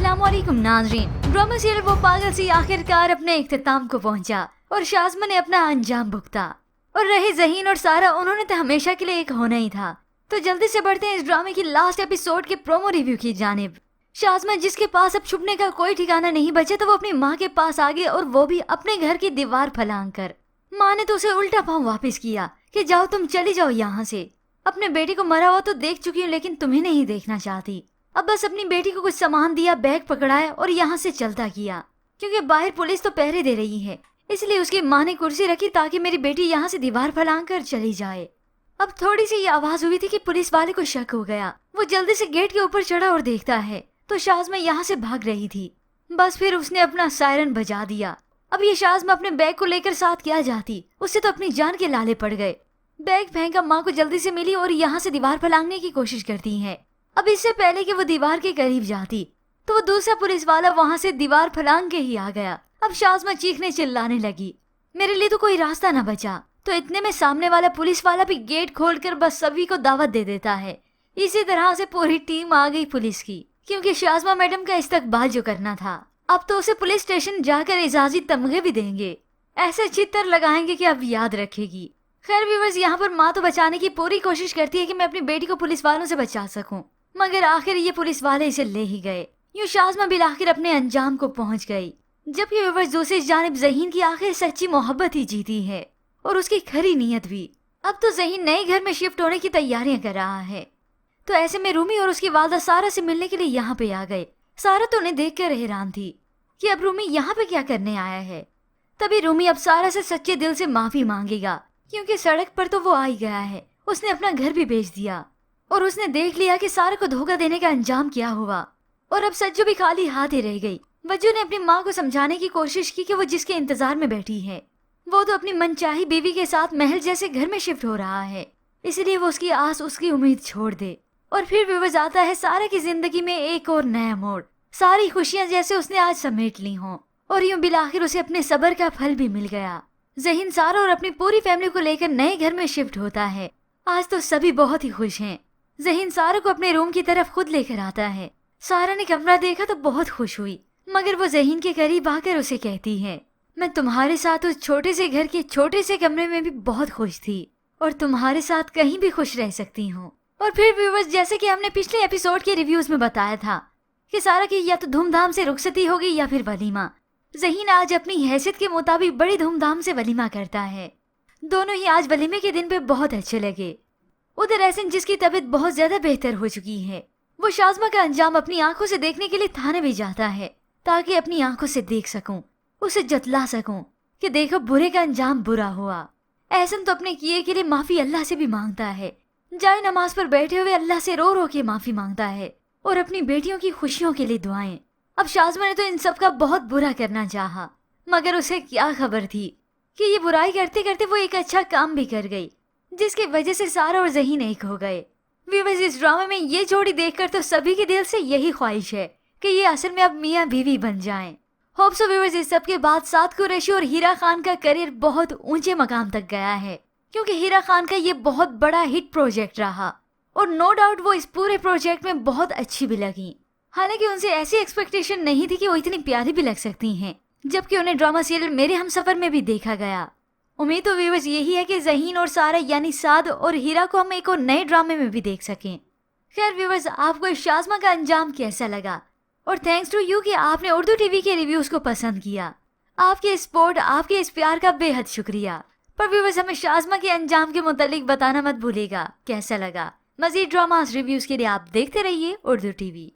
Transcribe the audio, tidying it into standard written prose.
अस्सलाम वालेकुम नाज़रीन। ड्रामा सीरियल वो पागल सी आखिरकार अपने इख्तिताम को पहुंचा और शाज़मा ने अपना अंजाम भुगता। और रहे ज़हीन और सारा, उन्होंने तो हमेशा के लिए एक होना ही था। तो जल्दी से बढ़ते हैं इस ड्रामे की लास्ट एपिसोड के प्रोमो रिव्यू की जानिब। शाज़मा, जिसके पास अब छुपने का कोई ठिकाना नहीं बचा, तो वो अपनी माँ के पास आ गई और वो भी अपने घर की दीवार फलांग कर। माँ ने तो उसे उल्टा पाँव वापस किया कि जाओ तुम चली जाओ यहाँ से। अपने बेटे को मरा हुआ तो देख चुकी हूँ, लेकिन तुम्हें नहीं देखना चाहती। अब बस अपनी बेटी को कुछ सामान दिया, बैग पकड़ाया और यहाँ से चलता किया, क्योंकि बाहर पुलिस तो पहरे दे रही है। इसलिए उसकी माँ ने कुर्सी रखी ताकि मेरी बेटी यहाँ से दीवार फलांग कर चली जाए। अब थोड़ी सी ये आवाज हुई थी कि पुलिस वाले को शक हो गया। वो जल्दी से गेट के ऊपर चढ़ा और देखता है तो शाज़मा यहाँ से भाग रही थी। बस फिर उसने अपना सायरन बजा दिया। अब ये शाज़मा अपने बैग को लेकर साथ क्या जाती, उससे तो अपनी जान के लाले पड़ गए। बैग फेंका, माँ को जल्दी से मिली और यहाँ से दीवार फलांगने की कोशिश करती है। अब इससे पहले कि वो दीवार के करीब जाती तो वो दूसरा पुलिस वाला वहाँ से दीवार फलांग के ही आ गया। अब शाज़मा चीखने चिल्लाने लगी, मेरे लिए तो कोई रास्ता न बचा। तो इतने में सामने वाला पुलिस वाला भी गेट खोलकर बस सभी को दावत दे देता है। इसी तरह से पूरी टीम आ गई पुलिस की, क्योंकि शाज़मा मैडम का इस्तकबाल जो करना था, अब तो उसे पुलिस स्टेशन जाकर इजाज़ी तमगे भी देंगे। ऐसे चित्तर लगाएंगे कि अब याद रखेगी। खैर व्यूअर्स, यहाँ पर माँ तो बचाने की पूरी कोशिश करती है कि मैं अपनी बेटी को पुलिस वालों से बचा सकूं, मगर आखिर ये पुलिस वाले इसे ले ही गए। यूँ शाज़मा भी आखिर अपने अंजाम को पहुंच गई। जबकि व्यूअर्स, दूसरी जानिब ज़हीन की आखिर सच्ची मोहब्बत ही जीती है और उसकी खरी नीयत भी। अब तो ज़हीन नए घर में शिफ्ट होने की तैयारियां कर रहा है। तो ऐसे में रूमी और उसकी वालदा सारा से मिलने के लिए यहाँ पे आ गए। सारा तो उन्हें देख कर हैरान थी कि अब रूमी यहाँ पे क्या करने आया है। तभी रूमी अब सारा से सच्चे दिल से माफी मांगेगा, क्योंकि सड़क पर तो वो आ ही गया है। उसने अपना घर भी बेच दिया और उसने देख लिया कि सारा को धोखा देने का अंजाम क्या हुआ। और अब सज्जू भी खाली हाथ ही रह गई। वज्जू ने अपनी माँ को समझाने की कोशिश की कि वो जिसके इंतजार में बैठी है वो तो अपनी मनचाही बीवी के साथ महल जैसे घर में शिफ्ट हो रहा है, इसलिए वो उसकी आस, उसकी उम्मीद छोड़ दे। और फिर व्यूअर्स, आता है सारा की जिंदगी में एक और नया मोड़। सारी खुशियां जैसे उसने आज समेट ली हों और यूं बिलाखिर उसे अपने सब्र का फल भी मिल गया। ज़हीन सारा और अपनी पूरी फैमिली को लेकर नए घर में शिफ्ट होता है। आज तो सभी बहुत ही खुश हैं। ज़हीन सारा को अपने रूम की तरफ खुद लेकर आता है। सारा ने कमरा देखा तो बहुत खुश हुई, मगर वो ज़हीन के करीब आकर उसे कहती है, मैं तुम्हारे साथ उस छोटे से घर के छोटे से कमरे में भी बहुत खुश थी और तुम्हारे साथ कहीं भी खुश रह सकती हूँ। और फिर व्यूअर्स, जैसे कि हमने पिछले एपिसोड के रिव्यूज में बताया था कि सारा की या तो धूमधाम से रुखसती होगी या फिर वलीमा। ज़हीन आज अपनी हैसियत के मुताबिक बड़ी धूमधाम से वलीमा करता है। दोनों ही आज वलीमे के दिन पे बहुत अच्छे लगे। उधर एहसन, जिसकी तबीयत बहुत ज्यादा बेहतर हो चुकी है, वो शाज़मा का अंजाम अपनी आंखों से देखने के लिए थाने भी जाता है ताकि अपनी आंखों से देख सकूं, उसे जतला सकूं कि देखो बुरे का अंजाम बुरा हुआ। एहसन तो अपने किए के लिए माफी अल्लाह से भी मांगता है। जाए नमाज पर बैठे हुए अल्लाह से रो रो के माफी मांगता है और अपनी बेटियों की खुशियों के लिए दुआएं। अब शाज़मा ने तो इन सब का बहुत बुरा करना चाहा, मगर उसे क्या खबर थी कि ये बुराई करते करते वो एक अच्छा काम भी कर गई, जिसकी वजह से सारा और ज़हीन एक हो गए। व्यूअर्स, इस ड्रामे में ये जोड़ी देखकर तो सभी के दिल से यही ख्वाहिश है कि ये असल में अब मियाँ बीवी बन जाएं। होप सो व्यूअर्स, इस सब के बाद साद कुरैशी और हीरा खान का करियर बहुत ऊंचे मकाम तक गया है, क्योंकि हीरा खान का ये बहुत बड़ा हिट प्रोजेक्ट रहा और नो डाउट वो इस पूरे प्रोजेक्ट में बहुत अच्छी भी लगी। हालांकि उनसे ऐसी एक्सपेक्टेशन नहीं थी कि वो इतनी प्यारी भी लग सकती हैं, जबकि उन्हें ड्रामा सीरियल मेरे हमसफर में भी देखा गया। उम्मीद तो व्यूअर्स यही है कि ज़हीन और सारा यानी साद और हीरा को हम एक और नए ड्रामे में भी देख सकें। खैर व्यूअर्स, आपको इस शाज़मा का अंजाम कैसा लगा? और थैंक्स टू यू कि आपने उर्दू टीवी के रिव्यूज को पसंद किया। आपके सपोर्ट, आपके इस प्यार का बेहद शुक्रिया। पर व्यूअर्स, हमें शाज़मा के अंजाम के मुतालिक बताना मत भूलिएगा कैसा लगा। मजीद ड्रामास रिव्यूज के लिए आप देखते रहिए उर्दू टीवी।